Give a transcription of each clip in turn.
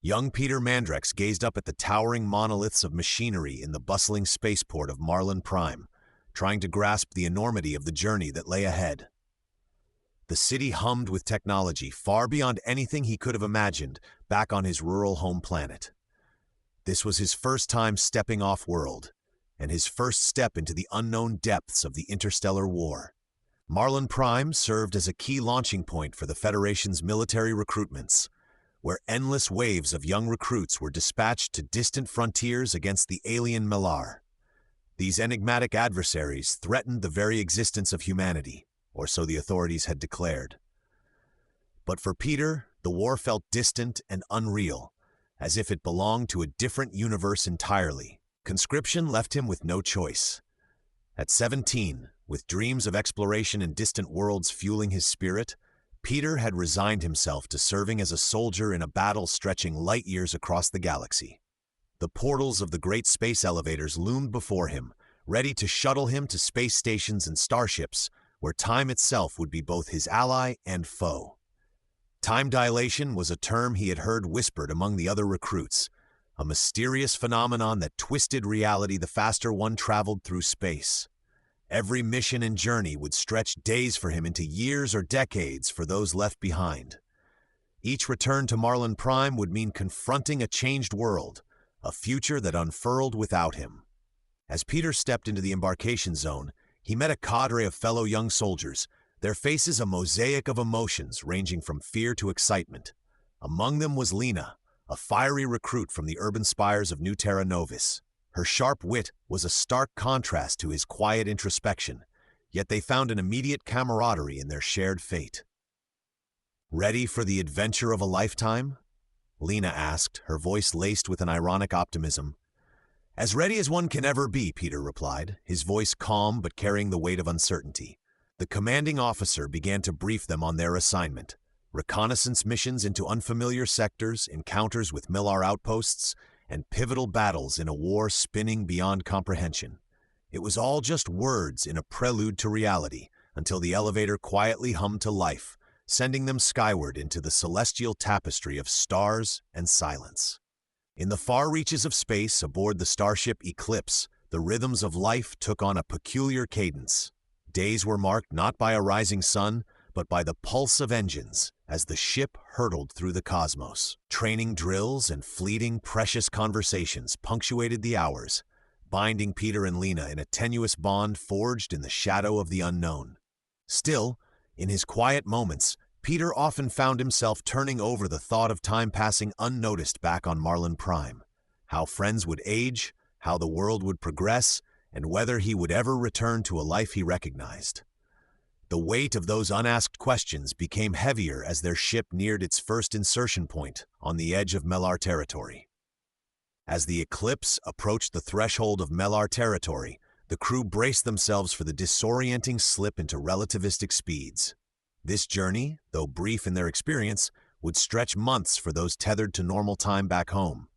Young Peter Mandrex gazed up at the towering monoliths of machinery in the bustling spaceport of Marlin Prime, trying to grasp the enormity of the journey that lay ahead. The city hummed with technology far beyond anything he could have imagined back on his rural home planet. This was his first time stepping off-world, and his first step into the unknown depths of the interstellar war. Marlin Prime served as a key launching point for the Federation's military recruitments, where endless waves of young recruits were dispatched to distant frontiers against the alien Melar. These enigmatic adversaries threatened the very existence of humanity, or so the authorities had declared. But for Peter, the war felt distant and unreal, as if it belonged to a different universe entirely. Conscription left him with no choice. At 17, with dreams of exploration in distant worlds fueling his spirit, Peter had resigned himself to serving as a soldier in a battle stretching light years across the galaxy. The portals of the great space elevators loomed before him, ready to shuttle him to space stations and starships, where time itself would be both his ally and foe. Time dilation was a term he had heard whispered among the other recruits, a mysterious phenomenon that twisted reality the faster one traveled through space. Every mission and journey would stretch days for him into years or decades for those left behind. Each return to Marlin Prime would mean confronting a changed world, a future that unfurled without him. As Peter stepped into the embarkation zone, he met a cadre of fellow young soldiers, their faces a mosaic of emotions ranging from fear to excitement. Among them was Lena, a fiery recruit from the urban spires of New Terra Novis. Her sharp wit was a stark contrast to his quiet introspection, yet they found an immediate camaraderie in their shared fate. "Ready for the adventure of a lifetime?" Lena asked, her voice laced with an ironic optimism. "As ready as one can ever be," Peter replied, his voice calm but carrying the weight of uncertainty. The commanding officer began to brief them on their assignment: reconnaissance missions into unfamiliar sectors, encounters with Millar outposts, and pivotal battles in a war spinning beyond comprehension. It was all just words in a prelude to reality, until the elevator quietly hummed to life, sending them skyward into the celestial tapestry of stars and silence. In the far reaches of space, aboard the starship Eclipse, the rhythms of life took on a peculiar cadence. Days were marked not by a rising sun, but by the pulse of engines as the ship hurtled through the cosmos. Training drills and fleeting, precious conversations punctuated the hours, binding Peter and Lena in a tenuous bond forged in the shadow of the unknown. Still, in his quiet moments, Peter often found himself turning over the thought of time passing unnoticed back on Marlin Prime. How friends would age, how the world would progress, and whether he would ever return to a life he recognized. The weight of those unasked questions became heavier as their ship neared its first insertion point on the edge of Melar territory. As the Eclipse approached the threshold of Melar territory, the crew braced themselves for the disorienting slip into relativistic speeds. This journey, though brief in their experience, would stretch months for those tethered to normal time back home.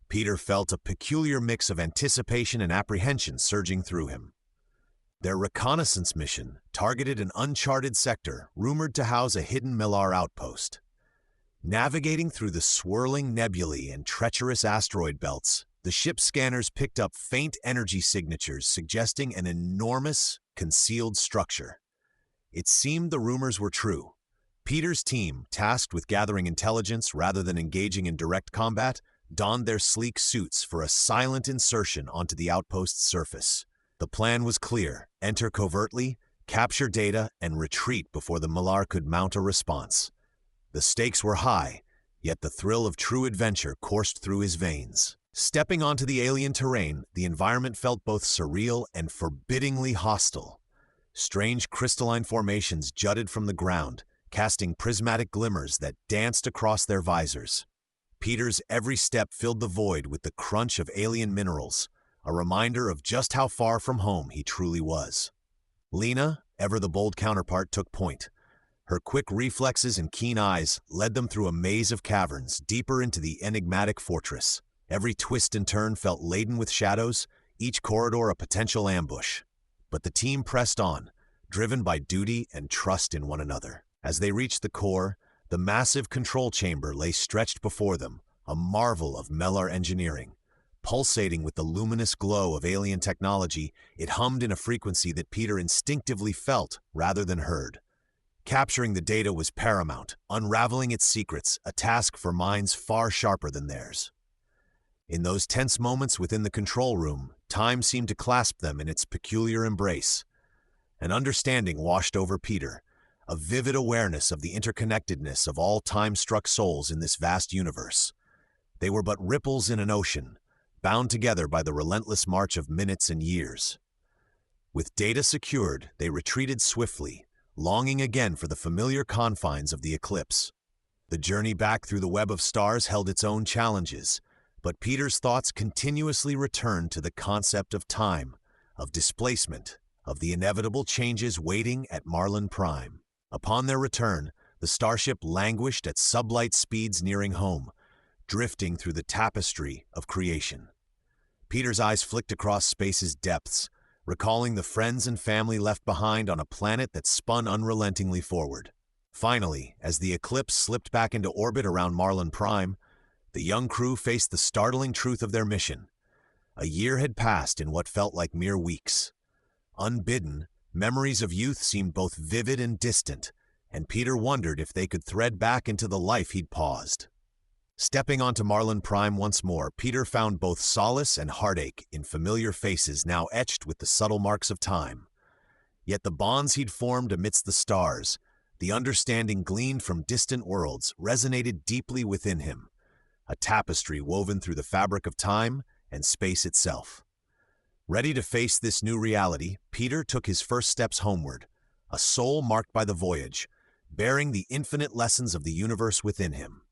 Peter felt a peculiar mix of anticipation and apprehension surging through him. Their reconnaissance mission targeted an uncharted sector rumored to house a hidden Millar outpost. Navigating through the swirling nebulae and treacherous asteroid belts, the ship's scanners picked up faint energy signatures suggesting an enormous, concealed structure. It seemed the rumors were true. Peter's team, tasked with gathering intelligence rather than engaging in direct combat, donned their sleek suits for a silent insertion onto the outpost's surface. The plan was clear: enter covertly, capture data, and retreat before the Millar could mount a response. The stakes were high, yet the thrill of true adventure coursed through his veins. Stepping onto the alien terrain, the environment felt both surreal and forbiddingly hostile. Strange crystalline formations jutted from the ground, casting prismatic glimmers that danced across their visors. Peter's every step filled the void with the crunch of alien minerals, a reminder of just how far from home he truly was. Lena, ever the bold counterpart, took point. Her quick reflexes and keen eyes led them through a maze of caverns deeper into the enigmatic fortress. Every twist and turn felt laden with shadows, each corridor a potential ambush. But the team pressed on, driven by duty and trust in one another. As they reached the core, the massive control chamber lay stretched before them, a marvel of Mellar engineering. Pulsating with the luminous glow of alien technology, it hummed in a frequency that Peter instinctively felt rather than heard. Capturing the data was paramount, unraveling its secrets, a task for minds far sharper than theirs. In those tense moments within the control room, time seemed to clasp them in its peculiar embrace. An understanding washed over Peter, a vivid awareness of the interconnectedness of all time-struck souls in this vast universe. They were but ripples in an ocean, bound together by the relentless march of minutes and years. With data secured, they retreated swiftly, longing again for the familiar confines of the eclipse. The journey back through the web of stars held its own challenges, but Peter's thoughts continuously returned to the concept of time, of displacement, of the inevitable changes waiting at Marlin Prime. Upon their return, the starship languished at sublight speeds nearing home, drifting through the tapestry of creation. Peter's eyes flicked across space's depths, recalling the friends and family left behind on a planet that spun unrelentingly forward. Finally, as the eclipse slipped back into orbit around Marlin Prime, the young crew faced the startling truth of their mission. A year had passed in what felt like mere weeks. Unbidden, memories of youth seemed both vivid and distant, and Peter wondered if they could thread back into the life he'd paused. Stepping onto Marlin Prime once more, Peter found both solace and heartache in familiar faces now etched with the subtle marks of time. Yet the bonds he'd formed amidst the stars, the understanding gleaned from distant worlds, resonated deeply within him, a tapestry woven through the fabric of time and space itself. Ready to face this new reality, Peter took his first steps homeward, a soul marked by the voyage, bearing the infinite lessons of the universe within him.